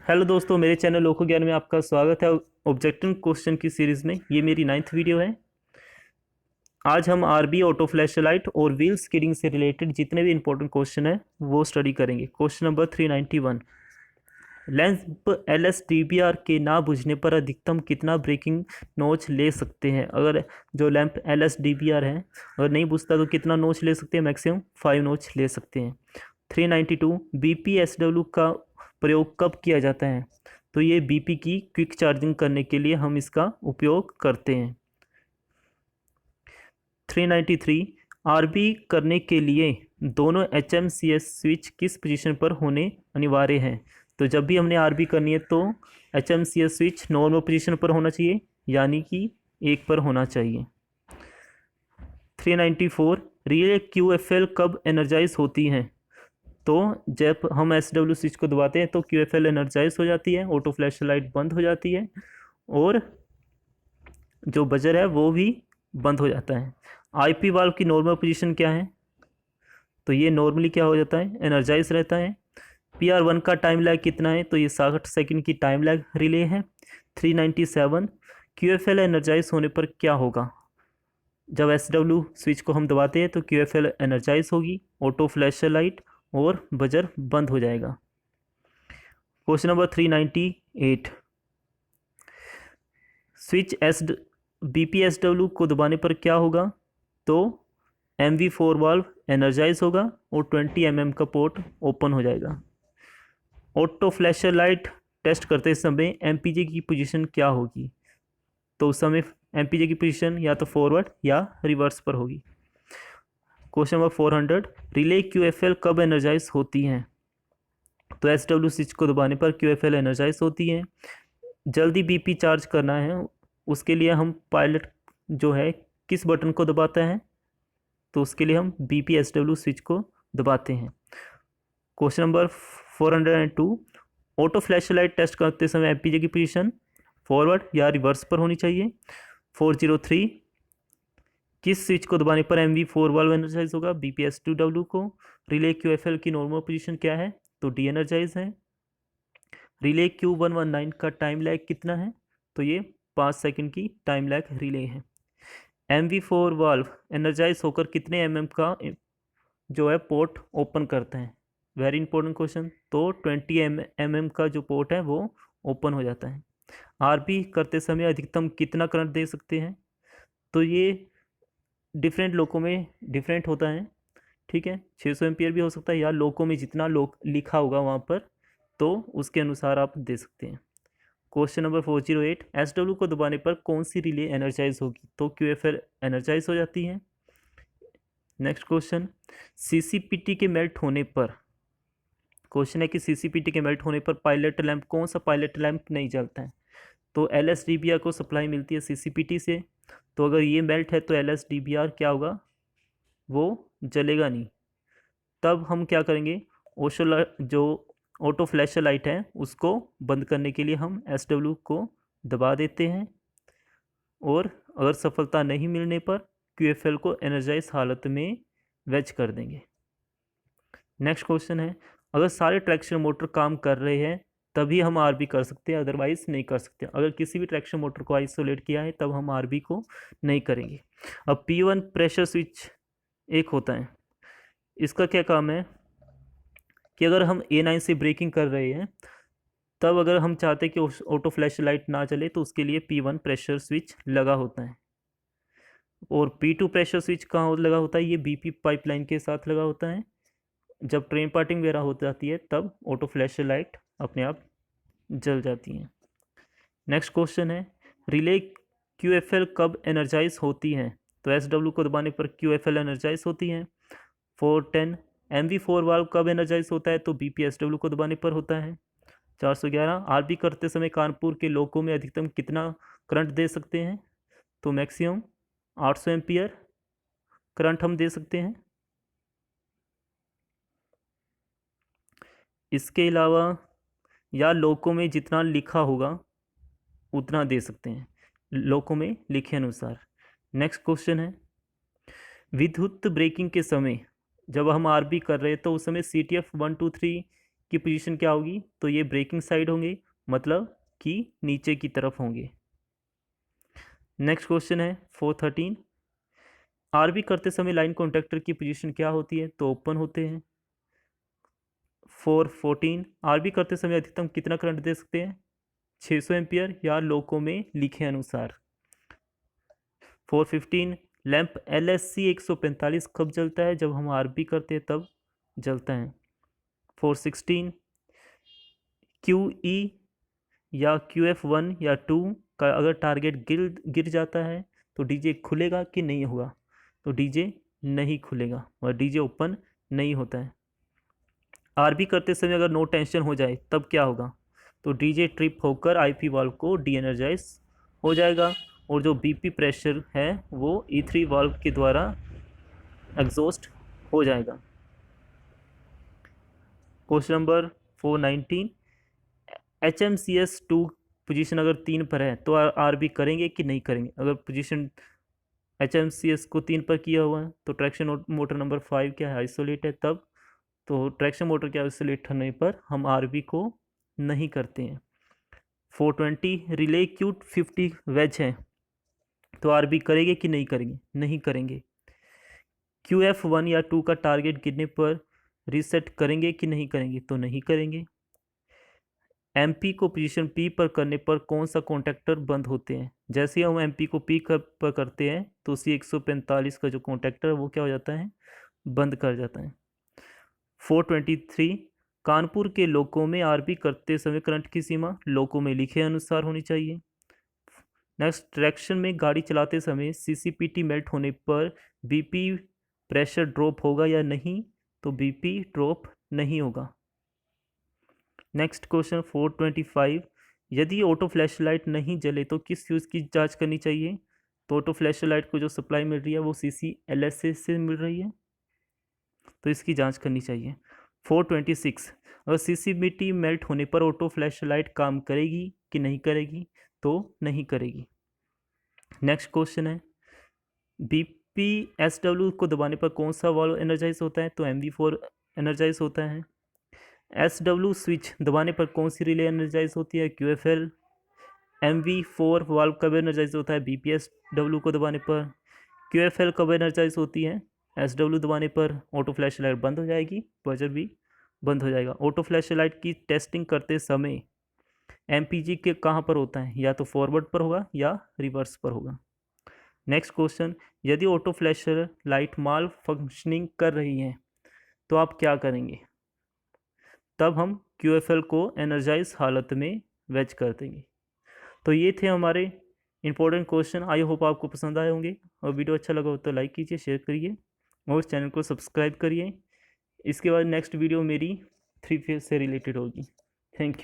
Hello दोस्तों, मेरे channel लोको ज्ञान में आपका स्वागत है। ऑब्जेक्टिव क्वेश्चन की सीरीज़ में ये मेरी 9th वीडियो है। आज हम आरबी, ऑटो फ्लैशलाइट और व्हील स्किडिंग से रिलेटेड जितने भी इंपॉर्टेंट क्वेश्चन है वो स्टडी करेंगे। क्वेश्चन नंबर 391, लैंप LSDBR के ना बुझने पर अधिकतम कितना ब्रेकिंग नॉच ले सकते हैं। अगर जो लैंप LSDBR है अगर नहीं बुझता तो कितना नॉच ले सकते हैं? मैक्सिमम 5 नॉच ले सकते हैं। 392, BPSW का प्रयोग कब किया जाता है? तो ये BP की क्विक चार्जिंग करने के लिए हम इसका उपयोग करते हैं। 393, RB करने के लिए दोनों HMCS स्विच किस पोजीशन पर होने अनिवार्य हैं? तो जब भी हमने RB करनी है तो HMCS स्विच नॉर्मल पोजीशन पर होना चाहिए, यानी कि 1 पर होना चाहिए। 394, रिले QFL कब एनर्जाइज होती हैं? तो जब हम SW स्विच को दबाते हैं तो QFL एनर्जाइज हो जाती है, ऑटो फ्लैश लाइट बंद हो जाती है और जो बजर है वो भी बंद हो जाता है। IP वाल्व की नॉर्मल पोजीशन क्या है? तो ये नॉर्मली क्या हो जाता है? एनर्जाइज रहता है। PR1 का टाइम लैग कितना है? तो ये 60 सेकंड की टाइम लैग रिले है। 397, QFL एनर्जाइज होने पर क्या होगा? जब SW स्विच को हम दबाते हैं तो QFL एनर्जाइज होगी, ऑटो फ्लैश लाइट और बजर बंद हो जाएगा। क्वेश्चन नंबर 398, स्विच BPSW को दबाने पर क्या होगा? तो MV4 वाल्व एनर्जाइज होगा और 20 mm का पोर्ट ओपन हो जाएगा। ऑटो फ्लैशर लाइट टेस्ट करते समय MPJ की पोजीशन क्या होगी? तो उस समय MPJ की पोजीशन या तो फॉरवर्ड या रिवर्स पर होगी। क्वेश्चन नंबर 400, रिले QFL कब एनर्जाइज होती हैं? तो SW स्विच को दबाने पर QFL एनर्जाइज होती है। जल्दी BP चार्ज करना है, उसके लिए हम पायलट जो है किस बटन को दबाता है? तो उसके लिए हम BPSW स्विच को दबाते हैं। Question number 402, auto flash light test करते समय MPJ की पोजीशन फॉरवर्ड या रिवर्स पर होनी चाहिए। 403, किस स्विच को दबाने पर MV4 वाल्व एनर्जाइज होगा? BPSW को। रिले QFL की नॉर्मल पोजीशन क्या है? तो डी एनर्जाइज है। रिले Q119 का टाइम लैग कितना है? तो ये 5 सेकंड की टाइम लैग रिले है। MV4 वाल्व एनर्जाइज होकर कितने mm का जो है पोर्ट ओपन करते हैं? Very important question. तो 20 mm का जो पोर्ट है वो ओपन हो जाता है। RB करते समय अधिकतम कितना करंट दे सकते हैं? तो ये डिफरेंट लोकों में डिफरेंट होता है, ठीक है। 600 एम्पियर भी हो सकता है या लोकों में जितना लोक लिखा होगा वहाँ पर, तो उसके अनुसार आप दे सकते हैं। क्वेश्चन नंबर 408, SW को दबाने पर कौन सी रिले एनर्जाइज होगी? तो QFL एनर्जाइज हो जाती है। नेक्स्ट क्वेश्चन, CCPT के मेल्ट होने पर, क्वेश्चन है कि CCPT के मेल्ट होने पर पायलट लैंप, कौन सा पायलट लैंप नहीं जलता है? तो LSDBR को सप्लाई मिलती है CCPT से, तो अगर ये मेल्ट है तो LSDBR क्या होगा? वो जलेगा नहीं। तब हम क्या करेंगे? जो ऑटो फ्लैश लाइट है उसको बंद करने के लिए हम SW को दबा देते हैं और अगर सफलता नहीं मिलने पर QFL को एनर्जाइज हालत में वेज कर देंगे। नेक्स्ट क्वेश्चन है, अगर सारे ट्रैक्शन मोटर काम कर रहे हैं तभी हम RB कर सकते हैं, अदरवाइज नहीं कर सकते। अगर किसी भी ट्रैक्शन मोटर को आइसोलेट किया है तब हम RB को नहीं करेंगे। अब P1 प्रेशर स्विच एक होता है, इसका क्या काम है कि अगर हम A9 से ब्रेकिंग कर रहे हैं तब अगर हम चाहते हैं कि ऑटो फ्लैश लाइट ना चले तो उसके लिए P1 प्रेशर स्विच लगा होता है। और P2 प्रेशर स्विच कहाँ लगा होता है? ये BP पाइपलाइन के साथ लगा होता है। जब ट्रेन पार्टिंग वगैरह हो जाती है तब ऑटो फ्लैश लाइट अपने आप जल जाती हैं। नेक्स्ट क्वेश्चन है, रिले QFL कब एनर्जाइज होती है? तो SW को दबाने पर QFL एनर्जाइज होती है। 410, MV4 वाल्व कब एनर्जाइज होता है? तो BPSW को दबाने पर होता है। 411, RB करते समय कानपुर के लोकों में अधिकतम कितना करंट दे सकते हैं? तो मैक्सिमम 800 एम्पियर करंट हम दे सकते हैं। इसके अलावा या लोकों में जितना लिखा होगा उतना दे सकते हैं, लोकों में लिखे अनुसार। नेक्स्ट क्वेश्चन है, विद्युत ब्रेकिंग के समय जब हम RB कर रहे हैं तो उस समय CTF 123 की पोजीशन क्या होगी, तो ये ब्रेकिंग साइड होंगे, मतलब कि नीचे की तरफ होंगे। नेक्स्ट क्वेश्चन है 413, आरबी करते समय लाइन कॉन्टैक्टर की पोजीशन क्या होती है, तो ओपन होते हैं। 414, आरबी करते समय अधिकतम कितना करंट दे सकते हैं, 600 एम्पियर या लोको में लिखे अनुसार। 415, लैंप LSC 145 कब जलता है, जब हम आरबी करते हैं तब जलता है। 416, QE या QF1 या 2 का अगर टारगेट गिर जाता है तो डीजे खुलेगा कि नहीं होगा, तो डीजे नहीं खुलेगा और डीजे ओपन नहीं होता है। आरबी करते समय अगर नो टेंशन हो जाए तब क्या होगा, तो डीजे ट्रिप होकर IP वाल्व को डी एनर्जाइज हो जाएगा और जो BP प्रेशर है वो E3 वाल्व के द्वारा एग्जॉस्ट हो जाएगा। क्वेश्चन नंबर 419, HMCS 2 पोजीशन अगर 3 पर है तो आरबी करेंगे कि नहीं करेंगे। अगर पोजीशन HMCS को 3 पर किया हुआ है तो ट्रैक्शन मोटर नंबर 5 क्या है, आइसोलेट है, तब तो ट्रैक्शन मोटर के आइसोलेट होने पर हम आरबी को नहीं करते हैं। 420, रिले Q50 वेज है तो आरबी करेंगे कि नहीं करेंगे, नहीं करेंगे। QF1 या 2 का टारगेट गिरने पर रीसेट करेंगे कि नहीं करेंगे, तो नहीं करेंगे। MP को पोजीशन P पर करने पर कौन सा कॉन्टैक्टर बंद होते हैं, जैसे हम MP को P पर करते हैं तो C145 का जो कॉन्टैक्टर वो क्या हो जाता है, बंद कर जाता है। 423, कानपुर के लोको में आरबी करते समय करंट की सीमा लोको में लिखे अनुसार होनी चाहिए। नेक्स्ट, ट्रैक्शन में गाड़ी चलाते समय CCPT मेल्ट होने पर BP प्रेशर ड्रॉप होगा या नहीं, तो BP ड्रॉप नहीं होगा। नेक्स्ट क्वेश्चन 425, यदि ऑटो फ्लैश लाइट नहीं जले तो किस फ्यूज़ की जांच करनी चाहिए, तो ऑटो फ्लैश लाइट को जो सप्लाई मिल रही है वो CCLSA से मिल रही है, तो इसकी जांच करनी चाहिए। 426, अगर CCBT मेल्ट होने पर ऑटो फ्लैश लाइट काम करेगी कि नहीं करेगी, तो नहीं करेगी। नेक्स्ट क्वेश्चन है, BPSW को दबाने पर कौन सा वाल्व एनर्जाइज होता है, तो MV4 एनर्जाइज होता है। SW स्विच दबाने पर कौन सी रिले एनर्जाइज होती है, QFL। MV4 वाल्व कब एनर्जाइज होता है, BPSW को दबाने पर। QFL कब एनर्जाइज होती है, SW दबाने पर। ऑटो फ्लैश लाइट बंद हो जाएगी, बजर भी बंद हो जाएगा। ऑटो फ्लैश लाइट की टेस्टिंग करते समय MPG के कहाँ पर होता है, या तो फॉरवर्ड पर होगा या रिवर्स पर होगा। नेक्स्ट क्वेश्चन, यदि ऑटो फ्लैश लाइट माल फंक्शनिंग कर रही है तो आप क्या करेंगे, तब हम QFL को एनर्जाइज हालत में वेज कर देंगे। तो ये थे हमारे इंपॉर्टेंट क्वेश्चन। आई होप आपको पसंद आए होंगे, और वीडियो अच्छा लगा हो तो लाइक कीजिए, शेयर करिए और चैनल को सब्सक्राइब करिए। इसके बाद नेक्स्ट वीडियो मेरी 3 फेज से रिलेटेड होगी। Thank you.